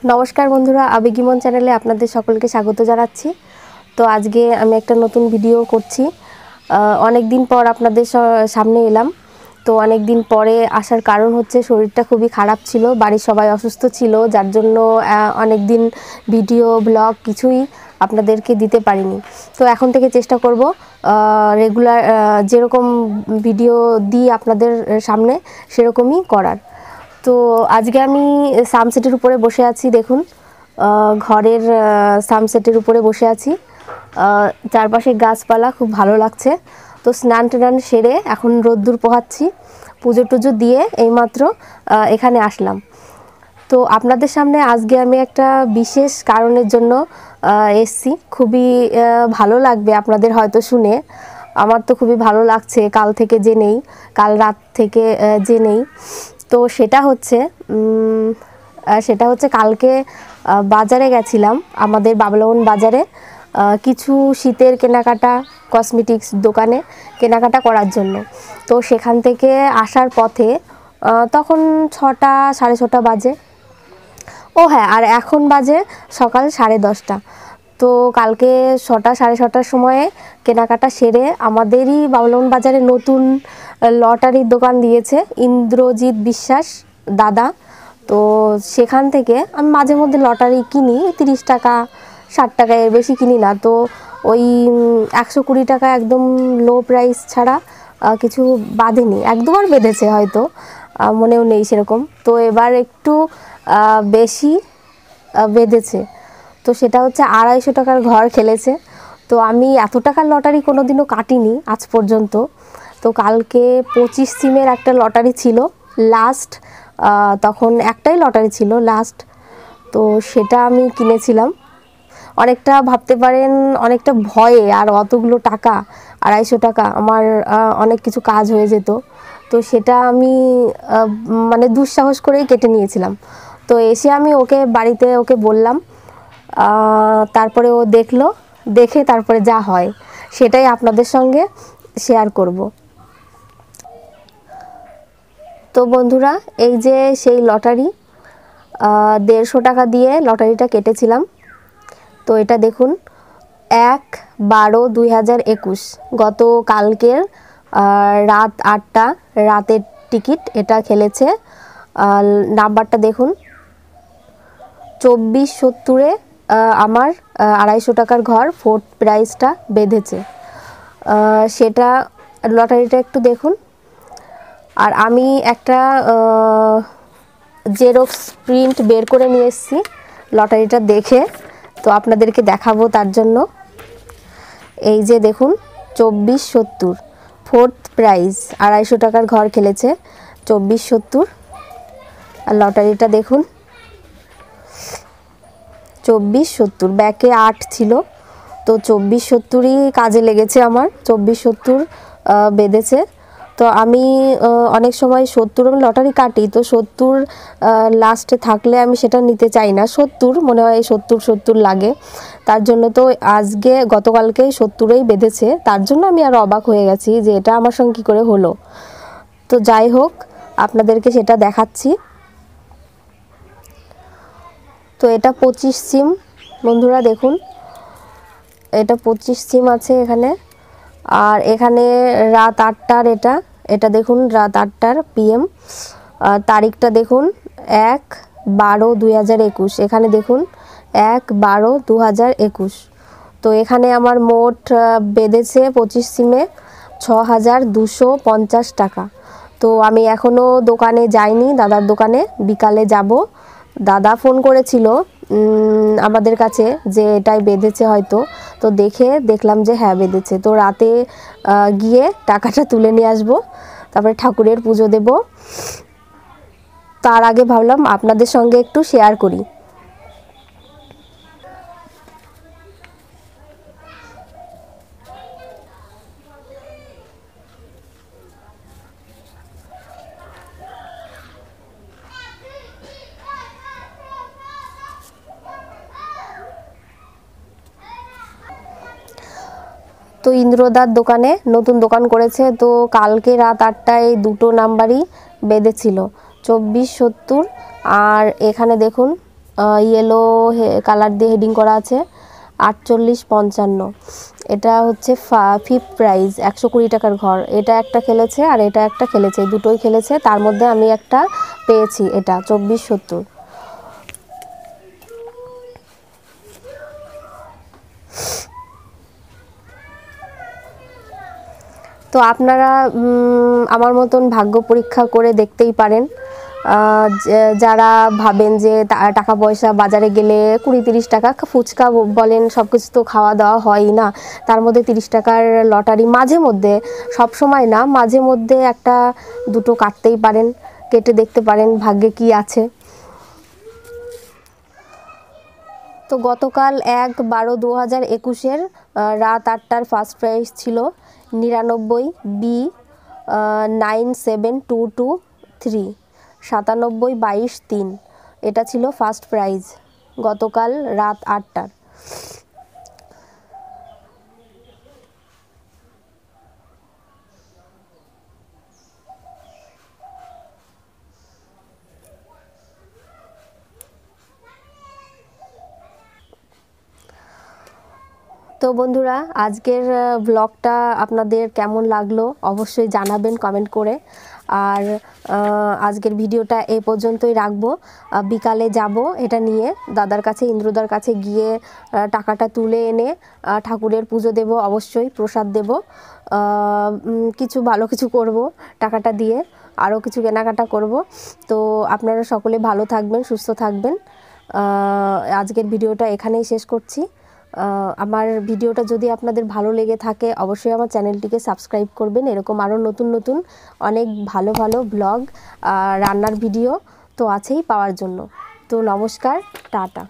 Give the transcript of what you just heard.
নমস্কার বন্ধুরা, আবেগিমন চ্যানেলে আপনাদের সকলকে স্বাগত জানাচ্ছি। তো আজকে আমি একটা নতুন ভিডিও করছি। অনেক দিন পর আপনাদের সামনে এলাম। তো অনেক দিন পরে আসার কারণ হচ্ছে শরীরটা খুবই খারাপ ছিল, বাড়ির সবাই অসুস্থ ছিল, যার জন্য অনেক দিন ভিডিও ব্লগ কিছুই আপনাদেরকে দিতে পারিনি। তো এখন থেকে চেষ্টা করব রেগুলার যেরকম ভিডিও দিই আপনাদের সামনে সেরকমই করার। তো আজকে আমি সানসেটের উপরে বসে আছি। দেখুন, ঘরের সানসেটের উপরে বসে আছি, চারপাশে গাছপালা, খুব ভালো লাগছে। তো স্নান টান সেরে এখন রোদ্দুর পোহাচ্ছি, পুজো টুজো দিয়ে এইমাত্র এখানে আসলাম। তো আপনাদের সামনে আজকে আমি একটা বিশেষ কারণের জন্য এসছি। খুবই ভালো লাগবে আপনাদের হয়তো শুনে, আমার তো খুবই ভালো লাগছে। কাল থেকে যে নেই, কাল রাত থেকে যে নেই। তো সেটা হচ্ছে কালকে বাজারে গেছিলাম, আমাদের বাবলাবন বাজারে, কিছু শীতের কেনাকাটা, কসমেটিক্স দোকানে কেনাকাটা করার জন্য। তো সেখান থেকে আসার পথে তখন 6টা সাড়ে 6টা বাজে। ও হ্যাঁ, আর এখন বাজে সকাল 10:30। তো কালকে 6টা সাড়ে 6টার সময়ে কেনাকাটা সেরে আমাদেরই বাবলাবন বাজারে নতুন লটারির দোকান দিয়েছে ইন্দ্রজিৎ বিশ্বাস দাদা। তো সেখান থেকে আমি মাঝে মধ্যে লটারি কিনি, 30 টাকা 60 টাকা, এর বেশি কিনি না। তো ওই 120 টাকা একদম লো প্রাইস ছাড়া কিছু বাঁধেনি, 1-2বার বেঁধেছে হয়তো, মনেও নেই সেরকম। তো এবার একটু বেশি বেঁধেছে। তো সেটা হচ্ছে 250 টাকার ঘর খেলেছে। তো আমি এত টাকার লটারি কোনো দিনও কাটিনি আজ পর্যন্ত। তো কালকে 25 সিমের একটা লটারি ছিল লাস্ট, তখন একটাই লটারি ছিল লাস্ট। তো সেটা আমি কিনেছিলাম। অনেকটা ভাবতে পারেন, অনেকটা ভয়ে, আর অতগুলো টাকা, 250 টাকা, আমার অনেক কিছু কাজ হয়ে যেত। তো সেটা আমি মানে দুঃসাহস করেই কেটে নিয়েছিলাম। তো এসে আমি বাড়িতে ওকে বললাম, তারপরে ও দেখলো, দেখে তারপরে যা হয় সেটাই আপনাদের সঙ্গে শেয়ার করব। তো বন্ধুরা, এই যে সেই লটারি, 150 টাকা দিয়ে লটারিটা কেটেছিলাম। তো এটা দেখুন, 1/12/2021, গত কালকের রাত 8টা রাতের টিকিট এটা খেলেছে। নাম্বারটা দেখুন, 2470-এ আমার 250 টাকার ঘর ফোর্থ প্রাইজটা বেঁধেছে। সেটা লটারিটা একটু দেখুন। আর আমি একটা জেরক্স প্রিন্ট বের করে নিয়ে এসেছি লটারিটা দেখে, তো আপনাদেরকে দেখাবো তার জন্য। এই যে দেখুন, 2470 ফোর্থ প্রাইজ, 250 টাকার ঘর খেলেছে, 2470। আর লটারিটা দেখুন, 2470, ব্যাকে 8 ছিল, তো 2470ই কাজে লেগেছে আমার, 2470 বেঁধেছে। তো আমি অনেক সময় 70 আমি লটারি কাটি, তো 70 লাস্টে থাকলে আমি সেটা নিতে চাই না। 70 মনে হয় 70 লাগে, তার জন্য তো আজকে গতকালকেই 70ই বেঁধেছে, তার জন্য আমি আর অবাক হয়ে গেছি যে এটা আমার সঙ্গে কী করে হলো। তো যাই হোক, আপনাদেরকে সেটা দেখাচ্ছি। তো এটা 25 সিম বন্ধুরা, দেখুন এটা 25 সিম আছে এখানে। আর এখানে রাত 8টার, এটা দেখুন রাত 8টার PM। তারিখটা দেখুন 1/12/2021, এখানে দেখুন 1/12/2021। তো এখানে আমার মোট বেঁধেছে 25 সিমে 6250 টাকা। তো আমি এখনও দোকানে যাইনি, দাদার দোকানে, বিকালে যাব। দাদা ফোন করেছিল আমাদের কাছে যে এটাই বেঁধেছে হয়তো। তো দেখলাম যে হ্যাঁ বেঁধেছে। তো রাতে গিয়ে টাকাটা তুলে নিয়ে আসবো, তারপরে ঠাকুরের পুজো দেব। তার আগে ভাবলাম আপনাদের সঙ্গে একটু শেয়ার করি। তো ইন্দ্রদার দোকানে নতুন দোকান করেছে, তো কালকে রাত 8টায় দুটো নাম্বারই বেঁধেছিল, 2470। আর এখানে দেখুন ইয়েলো কালার দিয়ে হেডিং করা আছে 4855। এটা হচ্ছে 5th প্রাইজ, 120 টাকার ঘর। এটা একটা খেলেছে আর এটা একটা খেলেছে, দুটোই খেলেছে, তার মধ্যে আমি একটা পেয়েছি, এটা 2470। তো আপনারা আমার মতন ভাগ্য পরীক্ষা করে দেখতেই পারেন। যারা ভাবেন যে টাকা পয়সা বাজারে গেলে 20-30 টাকা ফুচকা বলেন, সব কিছু তো খাওয়া দাওয়া হয়ই না, তার মধ্যে 30 টাকার লটারি মাঝে মধ্যে, সব সময় না, মাঝে মধ্যে একটা দুটো কাটতেই পারেন, কেটে দেখতে পারেন ভাগ্যে কি আছে। তো গতকাল 1/12/2021 রাত 8টার ফার্স্ট প্রাইজ ছিল 99B97223 972223। এটা ছিল ফার্স্ট প্রাইজ গতকাল রাত 8টার। তো বন্ধুরা, আজকের ব্লগটা আপনাদের কেমন লাগলো অবশ্যই জানাবেন কমেন্ট করে। আর আজকের ভিডিওটা এই পর্যন্তই রাখবো। বিকালে যাব এটা নিয়ে দাদার কাছে, ইন্দ্রদার কাছে গিয়ে টাকাটা তুলে এনে ঠাকুরের পুজো দেব, অবশ্যই প্রসাদ দেব, কিছু ভালো কিছু করব টাকাটা দিয়ে, আরও কিছু কেনাকাটা করব। তো আপনারা সকলে ভালো থাকবেন, সুস্থ থাকবেন। আজকের ভিডিওটা এখানেই শেষ করছি। আমার ভিডিওটা যদি আপনাদের ভালো লেগে থাকে অবশ্যই আমার চ্যানেলটিকে সাবস্ক্রাইব করবেন। এরকম আরও নতুন নতুন অনেক ভালো ভালো ব্লগ, রান্নার ভিডিও তো আছেই পাওয়ার জন্য। তো নমস্কার, টাটা।